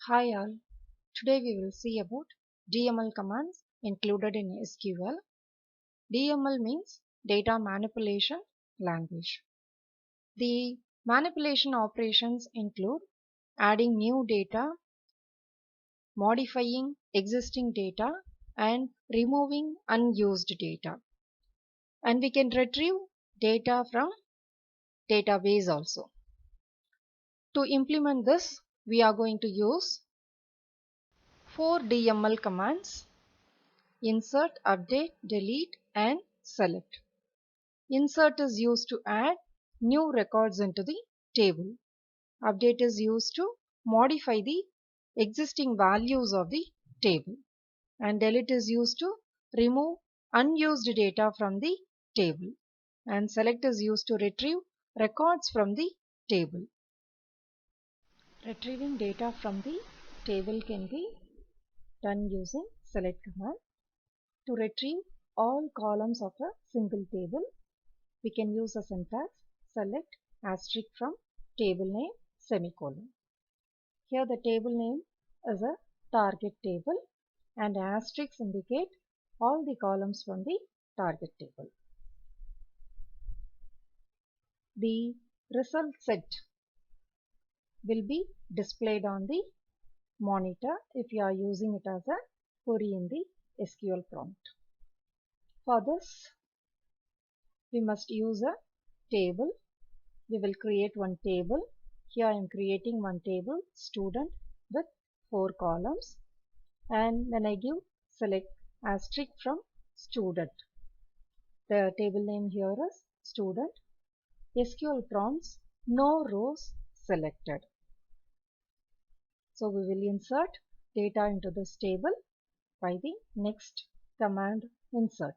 Hi all, today we will see about DML commands included in SQL. DML means data manipulation language. The manipulation operations include adding new data, modifying existing data, and removing unused data. And we can retrieve data from database also. To implement this, we are going to use 4 DML commands: insert, update, delete, and select. Insert is used to add new records into the table. Update is used to modify the existing values of the table. And delete is used to remove unused data from the table. And select is used to retrieve records from the table. Retrieving data from the table can be done using select command. To retrieve all columns of a single table, we can use a syntax select asterisk from table name semicolon. Here the table name is a target table and asterisks indicate all the columns from the target table. The result set will be displayed on the monitor if you are using it as a query in the SQL prompt. For this, we must use a table. We will create one table. Here I am creating one table student with 4 columns, and when I give select asterisk from student, the table name here is student. SQL prompts no rows selected. So we will insert data into this table by the next command insert.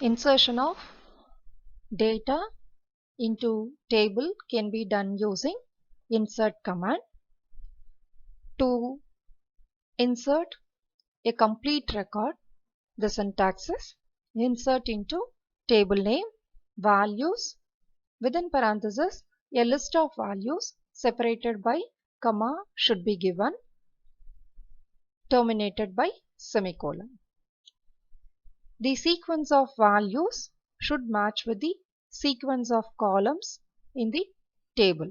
Insertion of data into table can be done using insert command. To insert a complete record, the syntax is insert into table name values within parenthesis a list of values separated by comma should be given, terminated by semicolon. The sequence of values should match with the sequence of columns in the table.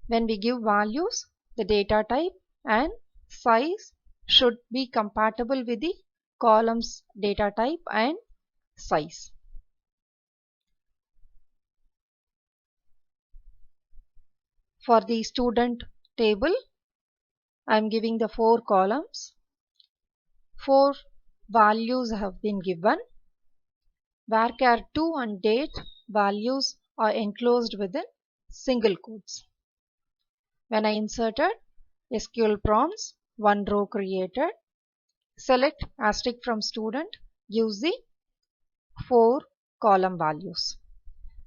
When we give values, the data type and size should be compatible with the columns data type and size. For the student table, I am giving the 4 columns. 4 values have been given. Varchar 2 and date values are enclosed within single quotes. When I inserted SQL prompts, one row created. Select asterisk from student gives the 4 column values.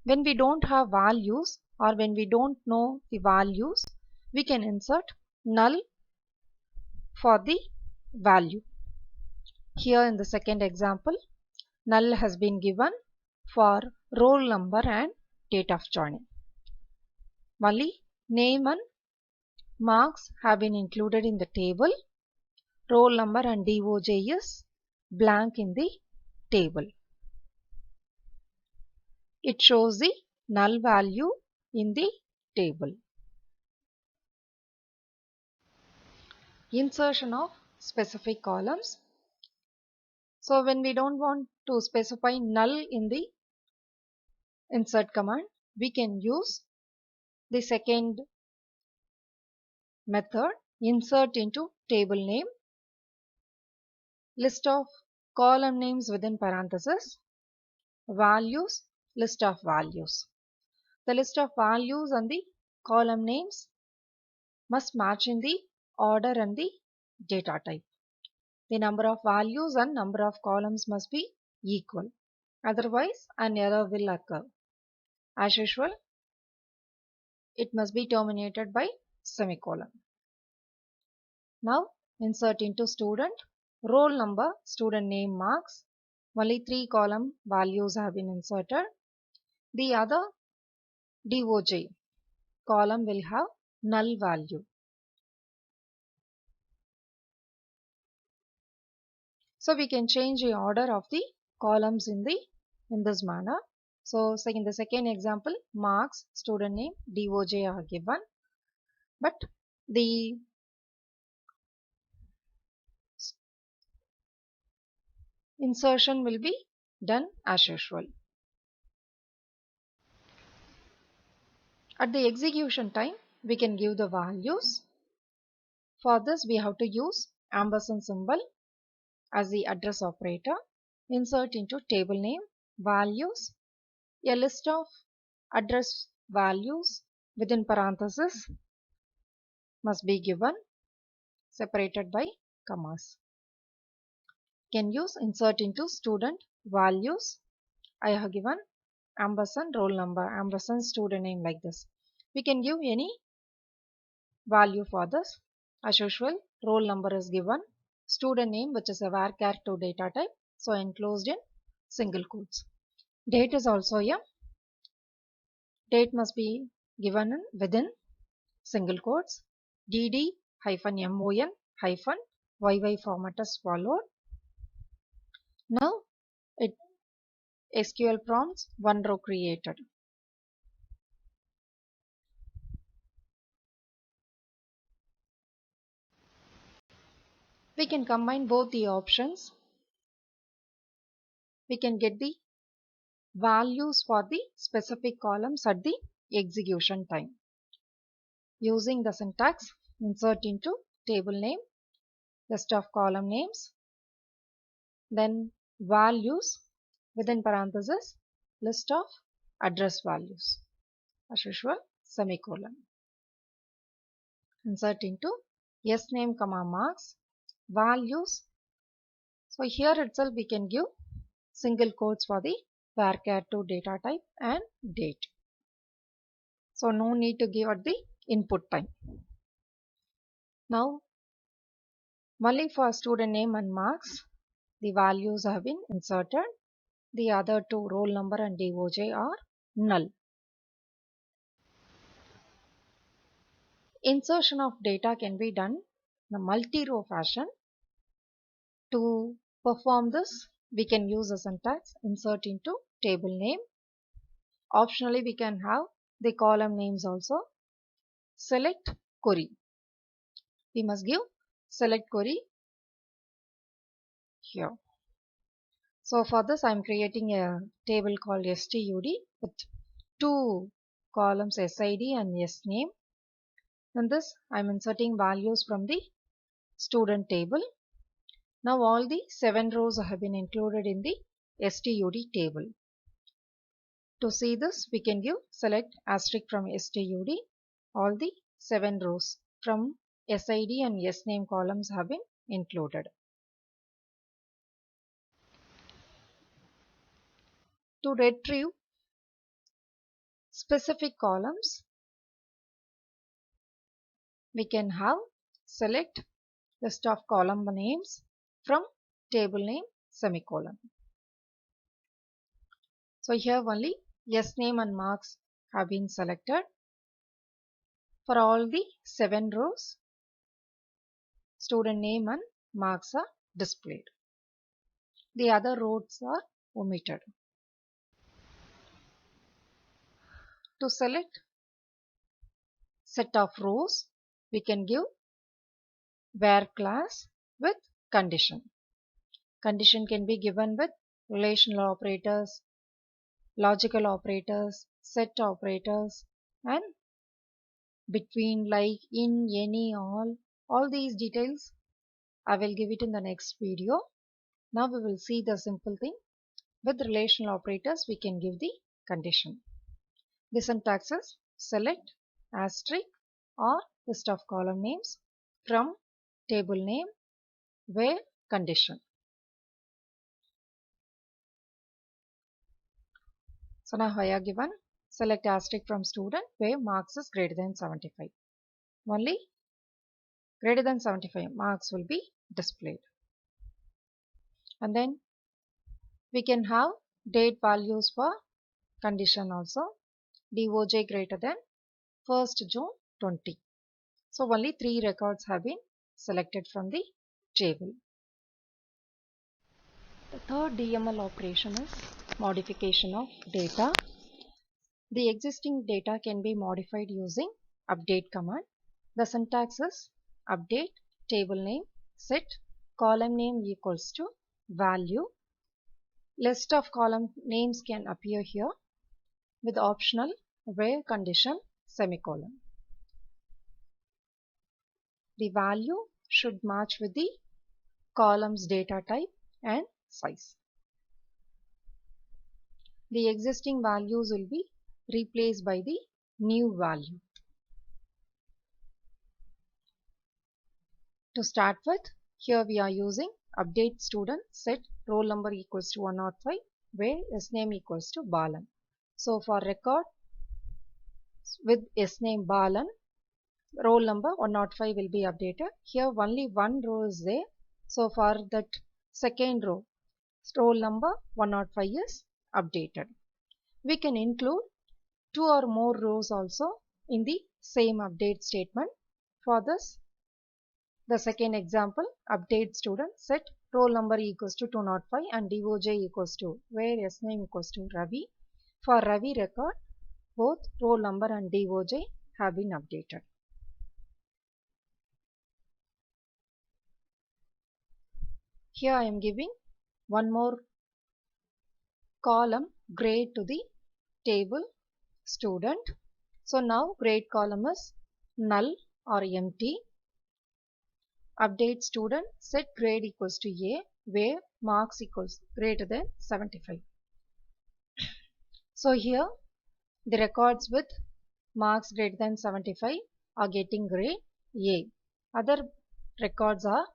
When we don't have values or when we don't know the values, we can insert null for the value. Here in the second example, null has been given for roll number and date of joining. Only name and marks have been included in the table. Roll number and DOJ is blank in the table. It shows the null value in the table. Insertion of specific columns. So when we don't want to specify null in the insert command, we can use the second method, insert into table name, list of column names within parenthesis, values, list of values. The list of values and the column names must match in the order and the data type. The number of values and number of columns must be equal. Otherwise, an error will occur. As usual, it must be terminated by semicolon. Now, insert into student, roll number, student name, marks. Only 3 column values have been inserted. The other DOJ column will have null value. So we can change the order of the columns in this manner. So in the second example, marks, student name, DOJ are given, but the insertion will be done as usual. At the execution time, we can give the values. For this, we have to use ampersand symbol as the address operator. Insert into table name, values, a list of address values within parentheses must be given, separated by commas. Can use insert into student values. I have given ampersand roll number, ampersand student name, like this. We can give any value for this. As usual, roll number is given, student name, which is a varchar2 data type, so enclosed in single quotes. Date is also a date must be given within single quotes. dd -mon -yy format is followed. Now it SQL prompts, one row created. We can combine both the options. We can get the values for the specific columns at the execution time. Using the syntax, insert into table name, list of column names, then values within parentheses, list of address values. As usual, semicolon. Insert into name, marks, values. So here itself we can give single quotes for the varchar2 data type and date. So no need to give at the input time. Now only for student name and marks the values have been inserted. The other two, roll number and DOJ, are null. Insertion of data can be done in a multi-row fashion. To perform this, we can use a syntax insert into table name. Optionally, we can have the column names also. Select query. We must give select query here. So for this, I am creating a table called STUD with two columns, SID and SName. In this, I am inserting values from the student table. Now all the 7 rows have been included in the STUD table. To see this, we can give select asterisk from STUD. All the 7 rows from SID and SName columns have been included. To retrieve specific columns, we can have select list of column names from table name semicolon. So here only name and marks have been selected. For all the 7 rows, student name and marks are displayed. The other rows are omitted. To select set of rows, we can give where class with condition. Condition can be given with relational operators, logical operators, set operators, and between, like, in, any, all these details I will give it in the next video. Now we will see the simple thing. With relational operators, we can give the condition. The syntax is select asterisk or list of column names from table name where condition. So now here given, select asterisk from student where marks is greater than 75. Only greater than 75 marks will be displayed. And then we can have date values for condition also. DOJ greater than 1st June 20. So only 3 records have been selected from the table. The third DML operation is modification of data. The existing data can be modified using update command. The syntax is update table name set column name equals to value. List of column names can appear here with optional where condition semicolon. The value should match with the column's data type and size. The existing values will be replaced by the new value. To start with, here we are using update student set roll number equals to 105 where sname equals to Balan. So for record with sname Balan, roll number 105 will be updated. Here only one row is there. So for that second row, roll number 105 is updated. We can include 2 or more rows also in the same update statement. For this, the second example, update student set roll number equals to 205 and DOJ equals to where sname equals to Ravi. For Ravi record, both roll number and DOJ have been updated. Here I am giving one more column grade to the table student. So now grade column is null or empty. Update student set grade equals to A where marks equals greater than 75. So here the records with marks greater than 75 are getting grade A. Other records are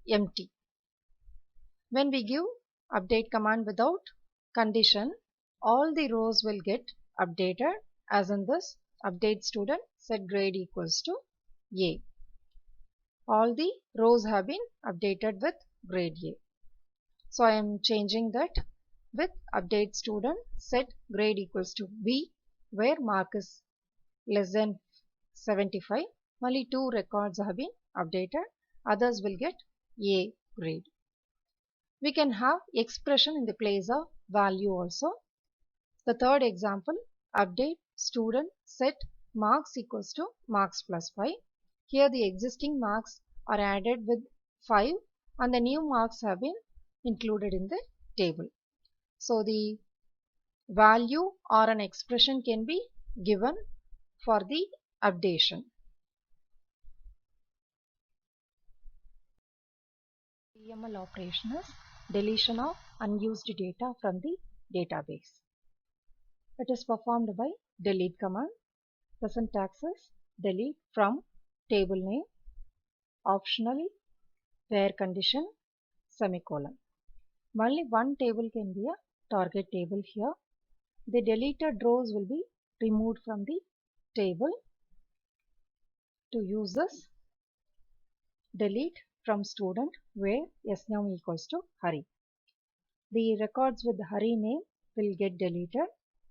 empty. When we give update command without condition, all the rows will get updated as in this update student set grade equals to A. All the rows have been updated with grade A. So I am changing that with update student set grade equals to B where mark is less than 75. Only 2 records have been updated. Others will get A grade. We can have expression in the place of value also. The third example, update student set marks equals to marks plus 5. Here the existing marks are added with 5 and the new marks have been included in the table. So the value or an expression can be given for the updation. DML operation is deletion of unused data from the database. It is performed by delete command. The syntax is delete from table name, optionally where condition semicolon. Only one table can be a target table here. The deleted rows will be removed from the table. To use this, delete from student where sname equals to Hari. The records with Hari name will get deleted.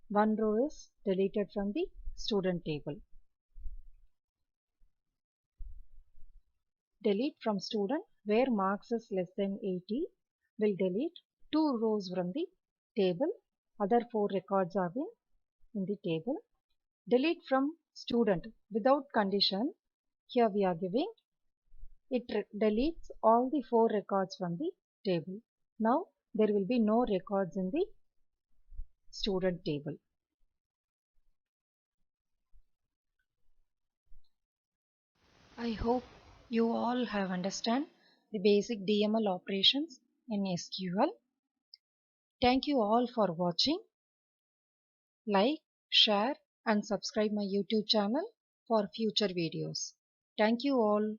One row is deleted from the student table. Delete from student where marks is less than 80 will delete 2 rows from the table. Other 4 records are in the table. Delete from student without condition. Here we are giving it deletes all the 4 records from the table. Now there will be no records in the student table. I hope you all have understand the basic DML operations in SQL. Thank you all for watching. Like, share and subscribe my YouTube channel for future videos. Thank you all.